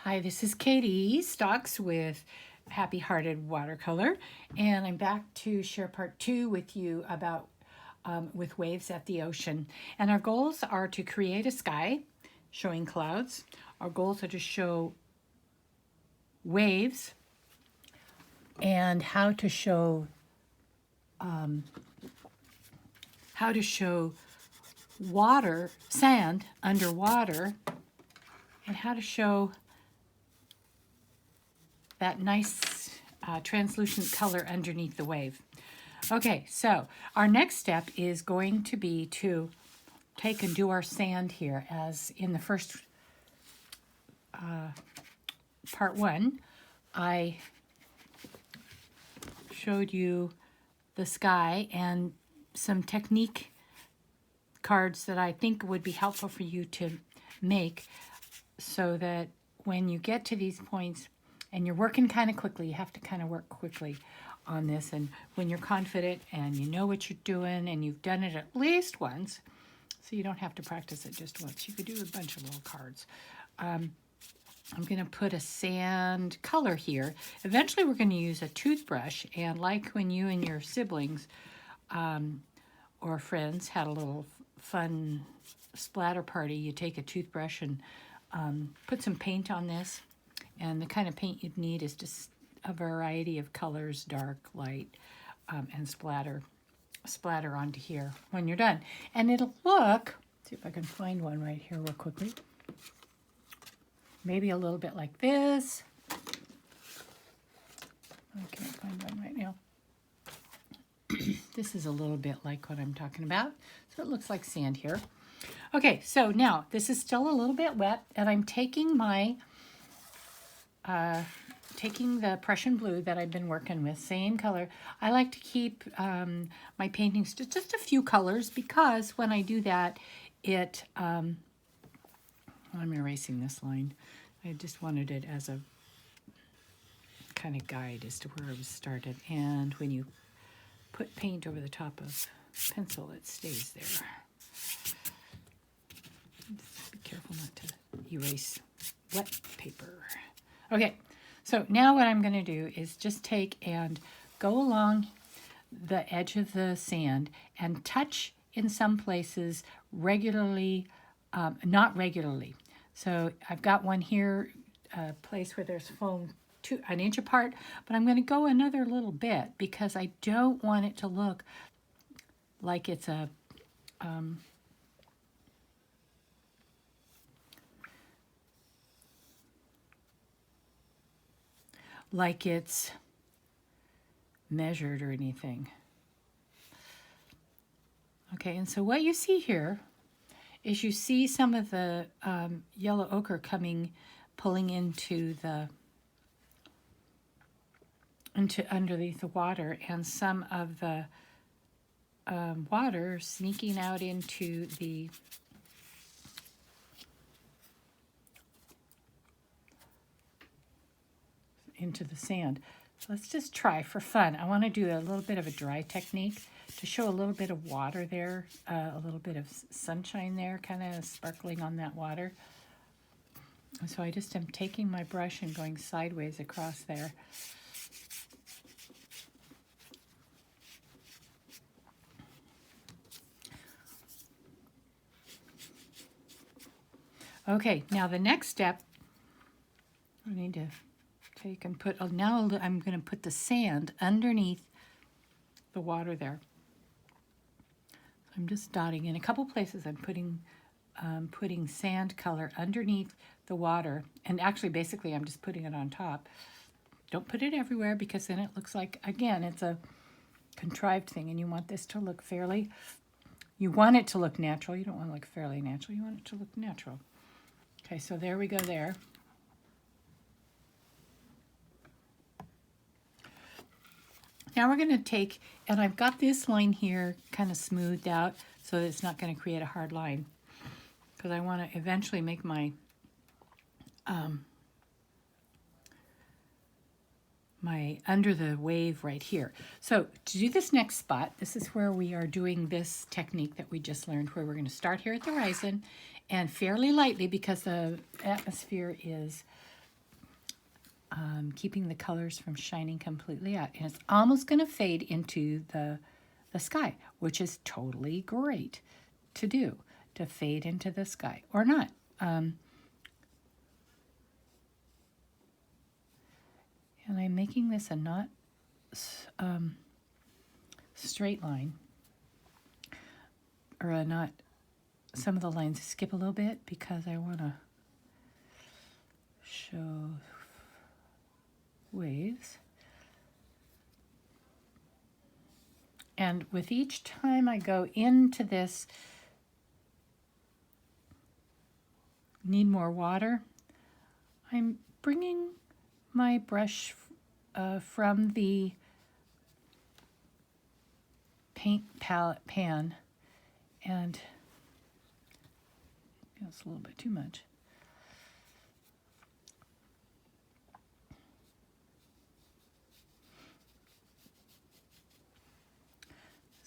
Hi, this is Katie Stocks with Happy Hearted Watercolor, and I'm back to share part 2 with you about with waves at the ocean. And our goals are to create a sky showing clouds. Our goals are to show waves and how to show water, sand underwater, and how to show that nice translucent color underneath the wave. Okay, so our next step is going to be to take and do our sand here. As in the first part 1, I showed you the sky and some technique cards that I think would be helpful for you to make so that when you get to these points and you're working kind of quickly, you have to kind of work quickly on this, and when you're confident and you know what you're doing and you've done it at least once, so you don't have to practice it just once. You could do a bunch of little cards. I'm going to put a sand color here. Eventually we're going to use a toothbrush, and like when you and your siblings or friends had a little fun splatter party, you take a toothbrush and put some paint on this, and the kind of paint you'd need is just a variety of colors, dark, light, and splatter onto here when you're done. And it'll look, see if I can find one right here real quickly, maybe a little bit like this. I can't find one right now. This is a little bit like what I'm talking about. So it looks like sand here. Okay, so now this is still a little bit wet, and I'm taking my taking the Prussian blue that I've been working with, same color. I like to keep my paintings to just a few colors, because when I do that, I'm erasing this line. I just wanted it as a kind of guide as to where I was started. And when you put paint over the top of pencil, it stays there. Just be careful not to erase wet paper. Okay, so now what I'm going to do is just take and go along the edge of the sand and touch in some places regularly, not regularly. So I've got one here, a place where there's foam an inch apart, but I'm going to go another little bit because I don't want it to look like it's a like it's measured or anything. Okay, and so what you see here is you see some of the yellow ochre pulling into underneath the water, and some of the water sneaking out into the sand. So let's just try for fun. I want to do a little bit of a dry technique to show a little bit of water there, a little bit of sunshine there, kind of sparkling on that water. And so I just am taking my brush and going sideways across there. Okay, now the next step, I need to take and put, now I'm going to put the sand underneath the water there. I'm just dotting in a couple places. I'm putting sand color underneath the water, and actually basically I'm just putting it on top. Don't put it everywhere, because then it looks like, again, it's a contrived thing, and you want this to look you want it to look natural. You don't want to look fairly natural. You want it to look natural. Okay, so there we go there. Now we're going to take, and I've got this line here kind of smoothed out so that it's not going to create a hard line, because I want to eventually make my my under the wave right here. So to do this next spot, this is where we are doing this technique that we just learned, where we're going to start here at the horizon and fairly lightly, because the atmosphere is keeping the colors from shining completely out. And it's almost going to fade into the sky, which is totally great to do, to fade into the sky, or not. And I'm making this a not straight line, or a not, some of the lines skip a little bit because I want to show waves. And with each time I go into this, need more water, I'm bringing my brush from the paint palette pan, and it's a little bit too much.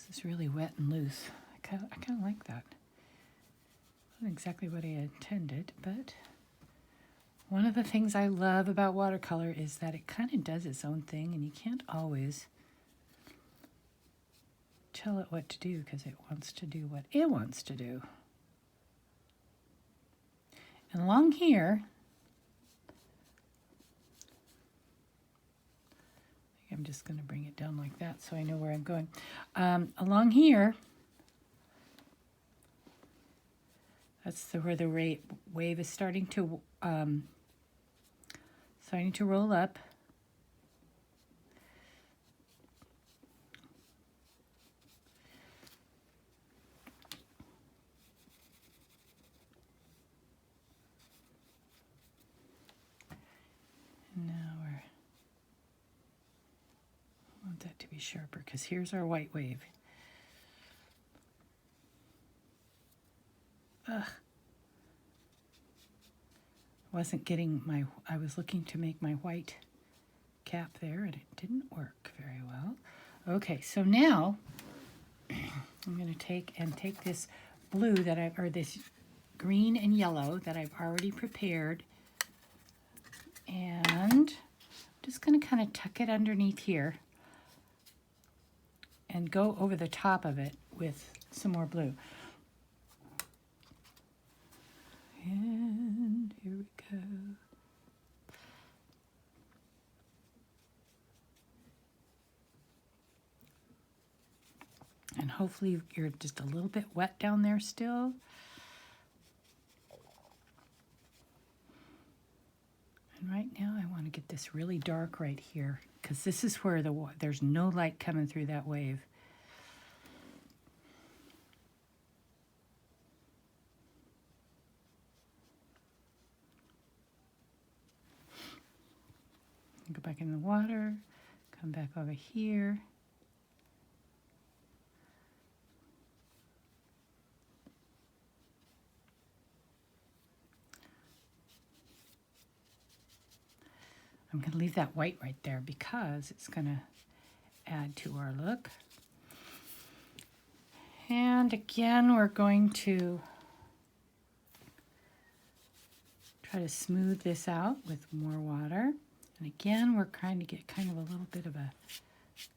This is really wet and loose. I kind of like that. Not exactly what I intended, but one of the things I love about watercolor is that it kind of does its own thing, and you can't always tell it what to do because it wants to do what it wants to do. And along here, I'm just going to bring it down like that so I know where I'm going. Along here, that's where the wave is starting to roll up. And now I want that to be sharper because here's our white wave. Wasn't getting I was looking to make my white cap there, and it didn't work very well. Okay, so now I'm going to take this blue or this green and yellow that I've already prepared, and I'm just going to kind of tuck it underneath here and go over the top of it with some more blue. And here we go. And hopefully you're just a little bit wet down there still. And right now I want to get this really dark right here because this is where there's no light coming through that wave. Go back in the water, come back over here. I'm going to leave that white right there because it's going to add to our look. And again, we're going to try to smooth this out with more water. And again, we're trying to get kind of a little bit of a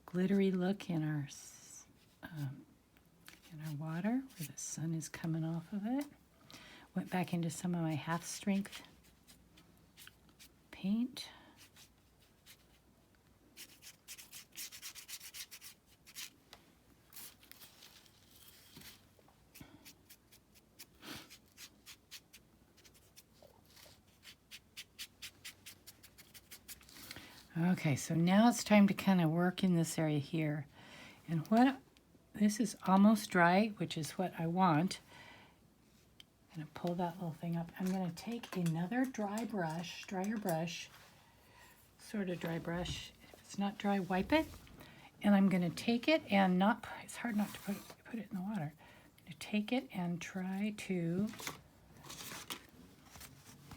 glittery look in our water where the sun is coming off of it. Went back into some of my half-strength paint. Okay, so now it's time to kind of work in this area here. And this is almost dry, which is what I want. I'm going to pull that little thing up. I'm going to take another drier brush, sort of dry brush. If it's not dry, wipe it. And I'm going to take it and it's hard not to put it in the water. I'm going to take it and try to,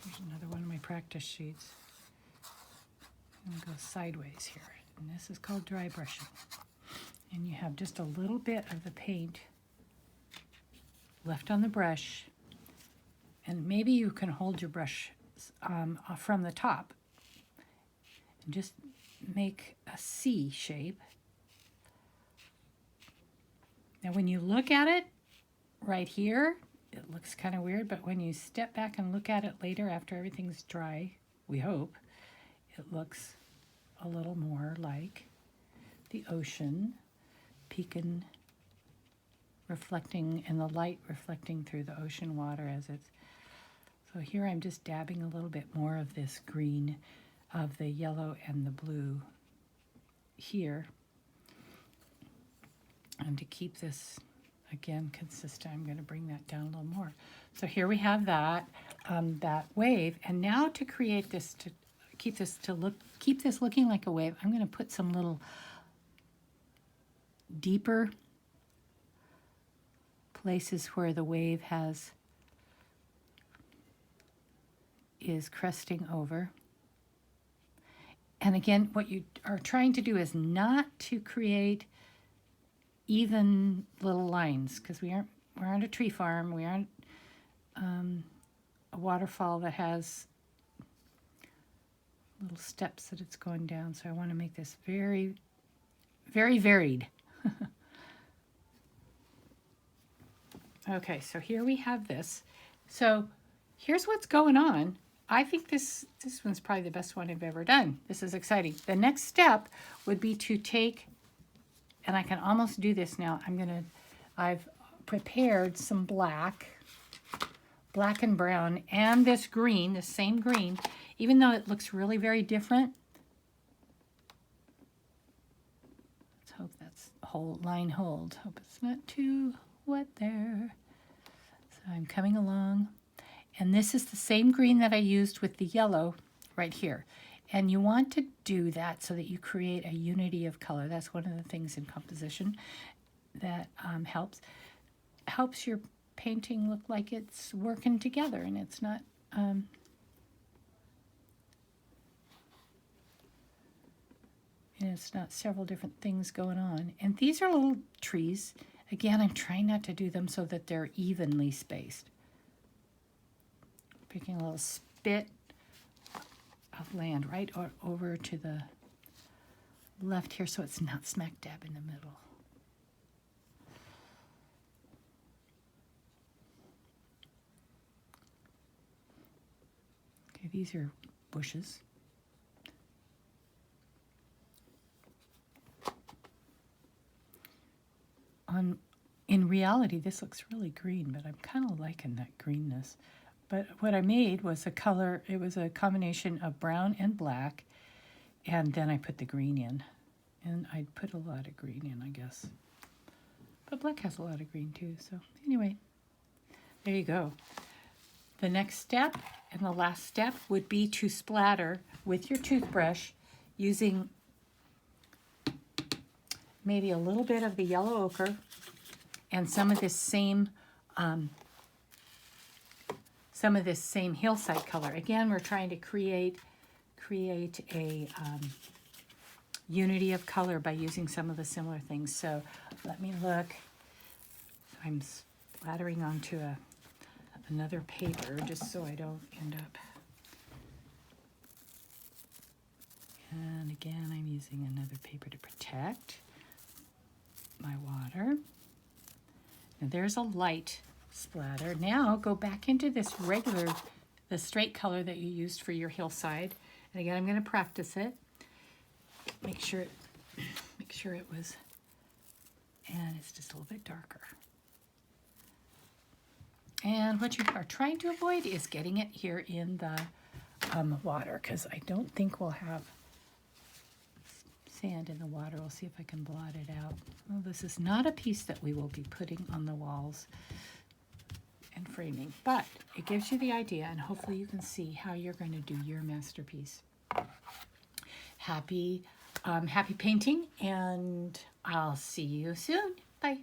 here's another one of my practice sheets. I'm going to go sideways here. And this is called dry brushing. And you have just a little bit of the paint left on the brush. And maybe you can hold your brush from the top and just make a C shape. Now when you look at it right here, it looks kind of weird, but when you step back and look at it later after everything's dry, we hope, it looks a little more like the ocean, Pekin reflecting, and the light reflecting through the ocean water as it's. So here I'm just dabbing a little bit more of this green, of the yellow and the blue here. And to keep this, again, consistent, I'm going to bring that down a little more. So here we have that, that wave. And now to create this, to keep this looking like a wave, I'm going to put some little deeper places where the wave is cresting over. And again, what you are trying to do is not to create even little lines, because we're on a tree farm. We aren't a waterfall that has little steps that it's going down. So I want to make this very, very varied. Okay, so here we have this. So here's what's going on. I think this one's probably the best one I've ever done. This is exciting. The next step would be to take, and I can almost do this now. I've prepared some black and brown, and this green, the same green, even though it looks really very different. Let's hope that's line hold. Hope it's not too wet there. So I'm coming along, and this is the same green that I used with the yellow right here. And you want to do that so that you create a unity of color. That's one of the things in composition that helps your painting look like it's working together, and it's not and it's not several different things going on. And these are little trees. Again, I'm trying not to do them so that they're evenly spaced. Picking a little spit of land right over to the left here, so it's not smack dab in the middle. Okay, these are bushes. In reality, this looks really green, but I'm kind of liking that greenness. But what I made was a color, it was a combination of brown and black, and then I put the green in. And I put a lot of green in, I guess. But black has a lot of green too, so anyway, there you go. The next step and the last step would be to splatter with your toothbrush using maybe a little bit of the yellow ochre and some of this same hillside color. Again, we're trying to create a unity of color by using some of the similar things. So let me look. I'm splattering onto another paper just so I don't end up. And again, I'm using another paper to protect my water. And there's a light splatter. Now go back into the straight color that you used for your hillside. And again, I'm going to practice it. Make sure it was, and it's just a little bit darker. And what you are trying to avoid is getting it here in the water, because I don't think we'll have sand in the water. We'll see if I can blot it out. Well, this is not a piece that we will be putting on the walls and framing, but it gives you the idea, and hopefully you can see how you're going to do your masterpiece. Happy painting, and I'll see you soon. Bye.